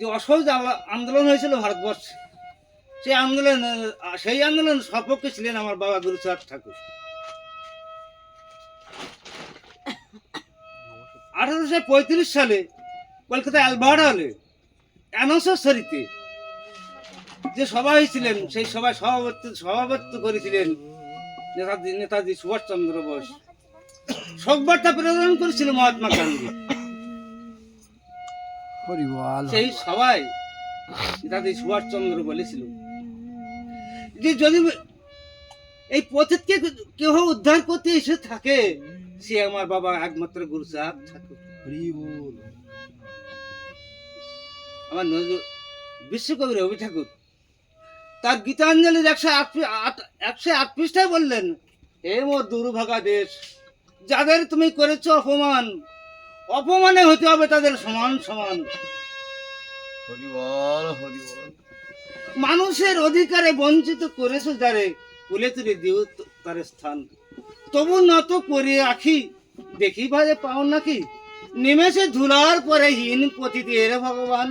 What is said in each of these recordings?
যে অসহযোগ আন্দোলন হয়েছিল ভারতবর্ষে, সেই আন্দোলন সপক্ষে ছিলেন আমার বাবা গুরুচাঁদ ঠাকুর। 1835 সালে কলকাতা অ্যালবার্ট হলে অ্যানোসেসরিতে যে সভা হয়েছিলেন, সেই সভায় সভাপতিত্ব করেছিলেন নেতাজি সুভাষচন্দ্র বোস। শোকবার্তা প্রেরণ করেছিল মহাত্মা গান্ধী। সেই সভায় নেতাজি সুভাষচন্দ্র বলেছিল যে যদি এই পথিককে কেউ উদ্ধার করতে এসে থাকে, সে আমার বাবা একমাত্র গুরুচাঁদ ঠাকুর। আমার বিশ্বকবি রবি ঠাকুর তার গীতাঞ্জলির 108 পৃষ্ঠায় বললেন, হে মোর দুর্ভাগা দেশ, যাদের তুমি করেছ অপমান, অপমানে হতে হবে তাদের সমান সমান। মানুষের অধিকারে বঞ্চিত করেছো যারে, কুলে তুলে দিও তার স্থান। তবু নত করে রাখি, দেখি ভাবে পাও নাকি, নেমেছে ধুলার পরে হীন পতিতে রে ভগবান।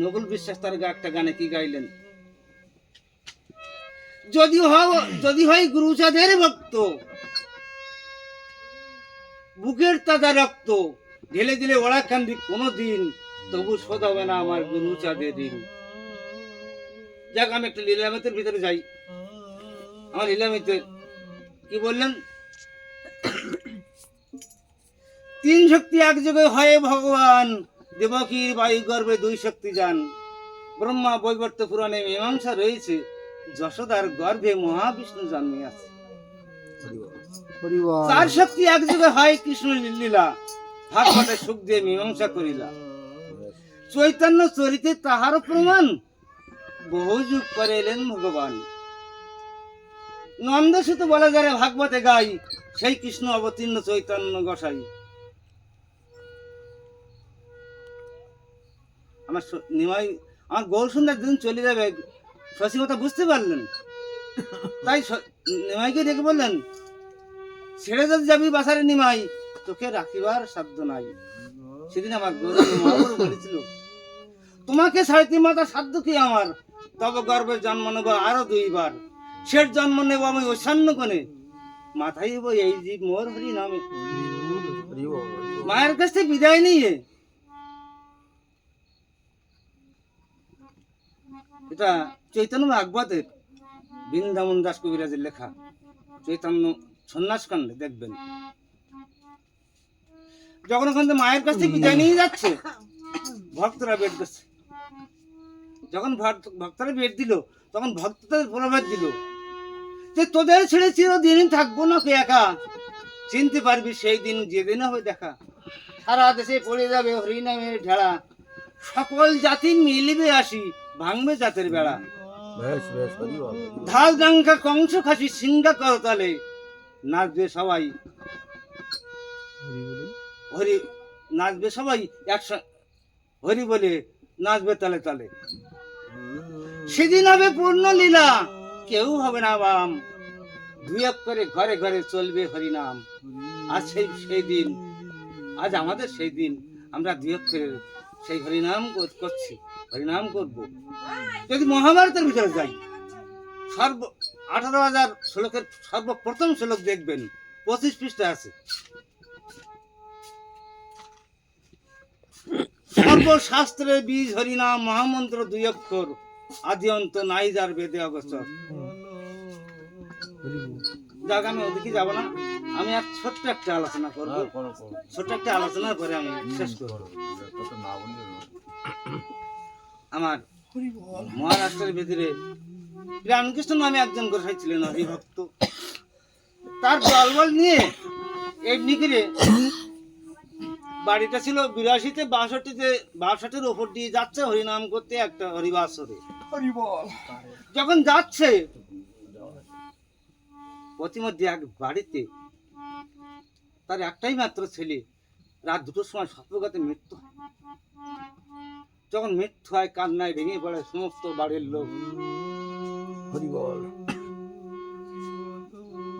নকুল বিশ্বাস তার একটা গানে কি গাইলেন, যদি হয় গুরুচাঁদের ভক্ত, বুকের তাজা রক্ত ঢেলে দিলে ওরা কান্দি কোনো দিন, তবু শোধ হবে না আমার গুরুচাঁদের ঋণ। যাক, আমি একটা লীলামিতের ভিতরে যাই। আমার লীলামিতে কি বললেন, তিন শক্তি একযোগে হয় ভগবান, দেবকীর বায়ু গর্ভে দুই শক্তি যান। ব্রহ্মা বৈবর্ত পুরাণে মীমাংসা রয়েছে, যশোদার গর্ভে মহাবিষ্ণু জন্মে আছে। চার শক্তি একযোগে হয় কৃষ্ণ লীলা, ভাগবতে সুখ দিয়ে মীমাংসা করিলা। চৈতন্য চরিতে তাহার প্রমাণ, বহু যুগ পরে এলেন ভগবান। নন্দ সুত বলে যারে ভাগবতে গাই, সেই কৃষ্ণ অবতীর্ণ চৈতন্য গোসাই। আমার নিমাই, আমার গৌর সুন্দর দিন চলে যাবে, শশী কথা বুঝতে পারলেন, তাই নিমাইকে ডেকে বললেন, ছেড়ে যদি যাবি বাসারে নিমাই, তোকে রাখিবার সাধ্য নাই। সেদিন আমার গৌর বলেছিল, তোমাকে ছাড়িতে মাতা সাধ্য কি আমার, তবে গর্ভে জন্ম নেব আরো 2 বার। শেষ জন্ম নেব আমি ঐশান্য কোণে, মাথায় এই জীব মোর হরি নামে। মায়ের কাছ থেকে বিদায় নিয়ে, এটা চৈতন্য ভাগবতের বৃন্দাবন দাস কবিরাজের লেখা চৈতন্য সন্ন্যাস কাণ্ডে দেখবেন। যখন ওখান থেকে মায়ের কাছ থেকে বিদায় নিয়ে যাচ্ছে, ভক্তরা বেড করছে। যখন ভক্তরা বেড দিল, তখন ভক্তদের প্রভাব দিল যে তোদের ছেড়ে চিরদিন থাকবো না একা, চিনতে পারবি সেই দিন যেদিন হবে দেখা। সারা দেশে পড়ে যাবে হরিনামের ঢেড়া, সকল জাতি মিলবে আসি, ভাঙবে জাতের বেড়া। ঢাল ডাঙ্কা কংস খাসি সিংহা করতালে, নাচবে সবাই হরি, নাচবে সবাই একসঙ্গে হরি বলে, নাচবে তালে তালে। সেদিন হবে পূর্ণ লীলা, কেউ হবে না বাম, 2 অক্ষরে ঘরে ঘরে চলবে হরিনাম। আজ সেই দিন, আজ আমাদের সেই দিন, আমরা 2 অক্ষরে সেই হরিনাম করছি, হরিনাম করব। যদি মহাভারতের ভিতরে যাই, 18,000 শ্লোকের সর্বপ্রথম শ্লোক দেখবেন, 25 পৃষ্ঠা আছে। সর্বশাস্ত্রের বীজ হরিনাম, মহামন্ত্র 2 অক্ষর, আদি অন্ত নাই যার বেদে অগোচর। যাক, আমি ওদিকে যাব না, আমি আর ছোট্ট একটা আলোচনা করবো, ছোট্ট একটা আলোচনার পরে আমি শেষ করব। আমার মহারাষ্ট্রের ভিতরে রামকৃষ্ণ নামে একজন গোসাই ছিলেন, হরিভক্ত। তার দলবল নিয়ে এমনি করে বাড়িটা ছিল 82-তে, 62-র ওপর দিয়ে যাচ্ছে হরিনাম করতে একটা হরিবাসরে। যখন যাচ্ছে, প্রতিমধ্যে এক বাড়িতে তার একটাই মাত্র ছেলে, রাত 2টোর সময় স্বপ্নগতে মৃত্যু হয়। যখন মৃত্যু হয়, কান্নায় ভেঙে পড়ে সমস্ত বাড়ির লোক।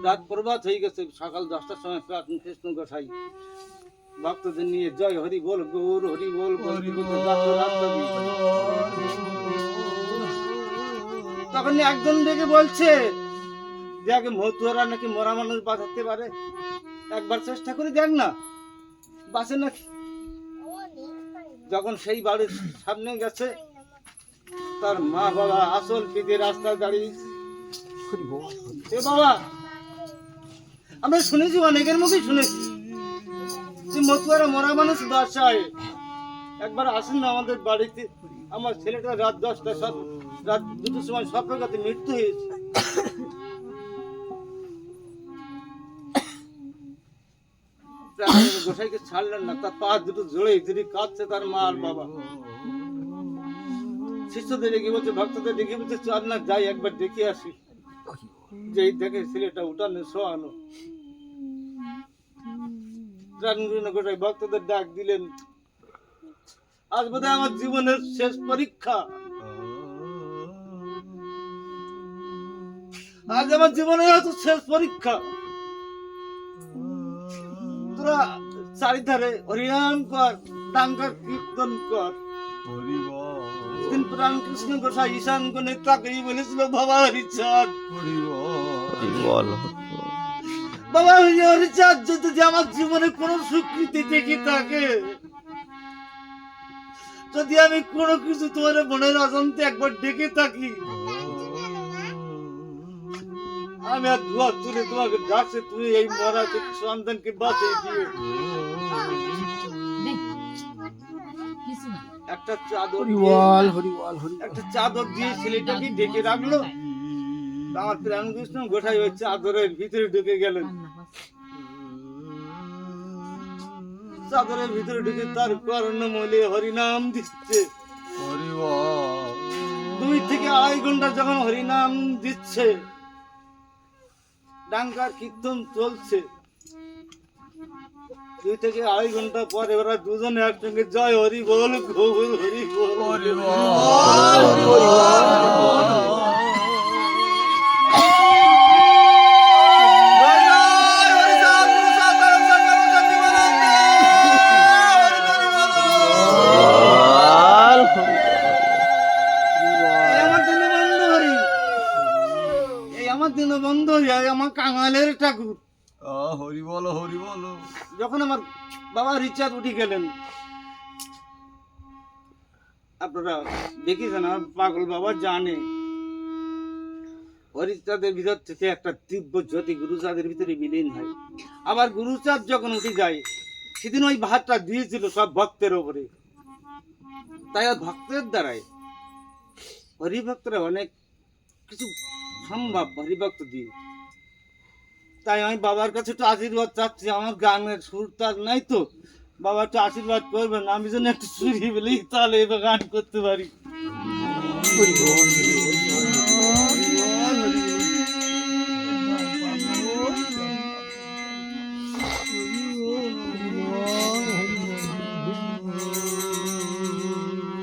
রাত প্রভাত হয়ে গেছে, সকাল 10টার সময় কৃষ্ণ গোসাই ভক্তদের নিয়ে জয় হরি বল গৌর হরি বল বলতে বলতে রাস্তা দিয়ে। তখন একজন দেখে বলছে যে আগে মতুয়ারা নাকি মরা মানুষ বাঁচাতে পারে, একবার চেষ্টা করে দেখ না বাঁচে নাকি। যখন সেই বাড়ির সামনে গেছে তার মা বাবা আসল পিঠে রাস্তায় দাঁড়িয়ে, এ বাবা আমরা শুনেছি, অনেকের মুখেই শুনেছি যে মতুয়ারা মরা মানুষ বাসায়, একবার আসেন না আমাদের বাড়িতে। আমার ছেলেটা রাত 10টা রাত 2টোর সময় স্বপ্নঘাতে মৃত্যু হয়েছে। গোসাইকে ছাড়লেন না, তার পা দুটো জোড়ে ধীরে কাঁদছে তার মা আর বাবা। শিষ্যদের ডেকে বলছে, ভক্তদের ডেকে বলছে, চল না যাই একবার দেখে আসি। যেই দেখে ছেলেটা উঠানে শোয়ানো, গোসাই ভক্তদের ডাক দিলেন, আজ বোধহয় আমার জীবনের শেষ পরীক্ষা, আজ আমার জীবনের হয়তো শেষ পরীক্ষা। তোরা চারিধারে হরিনাম কর, ডাঙ্গার কীর্তন কর। রামকৃষ্ণ গোসাই ঈশান গণে তাকেই বলেছিল, বাবা হরিচাঁদ, বাবা হরিচাঁদ যদি আমার জীবনে কোনো স্বীকৃতি দেখি থাকে, যদি আমি কোনো কিছু তোমার মনের অজান্তে একবার ডেকে থাকি, আমি আর দুয়া তুলে তোমাকে ডাকছে, তুমি এই মরা সন্তানকে বাঁচিয়ে দিও। একটা চাদর দিয়ে ছেলেটাকে ডেকে রাখলো। আমার রামকৃষ্ণ গোসাই ওই চাদরের ভিতরে ঢুকে গেলেন। চাদরের ভিতরে ঢুকে তার কর্ণমূলে হরিনাম দিচ্ছে। 2 থেকে 2.5 ঘন্টা যখন হরিনাম দিচ্ছে, ডাঙ্গার কীর্তন চলছে, 2 থেকে 2.5 ঘন্টা পরে ওরা দুজনে একসঙ্গে জয় হরি বল গৌর হরি বল। দীনবন্ধু হরি, আমার কাঙালের ঠাকুর, হরি বলো হরি বলো। যখন আমার বাবা হরিচাঁদ উঠে গেলেন, আপনারা দেখেছেন, আমার পাগল বাবা জানে, হরিচাঁদের ভিতর থেকে একটা তীব্র জ্যোতি গুরুচাঁদের ভিতরে বিলীন হয়। আবার গুরুচাঁদ যখন উঠে যায়, সেদিন ওই ভাতটা দিয়েছিল সব ভক্তের ওপরে, তাই আর ভক্তের দ্বারাই হরিভক্তরা অনেক কিছু সম্ভব হরিভক্ত দিয়ে। তাই আমি বাবার কাছে একটু আশীর্বাদ চাচ্ছি, আমার গানের সুর তার নাই তো, বাবা একটু আশীর্বাদ করবেন, আমি যেন একটু সুরি বলেই তাহলে এবার গান করতে পারি।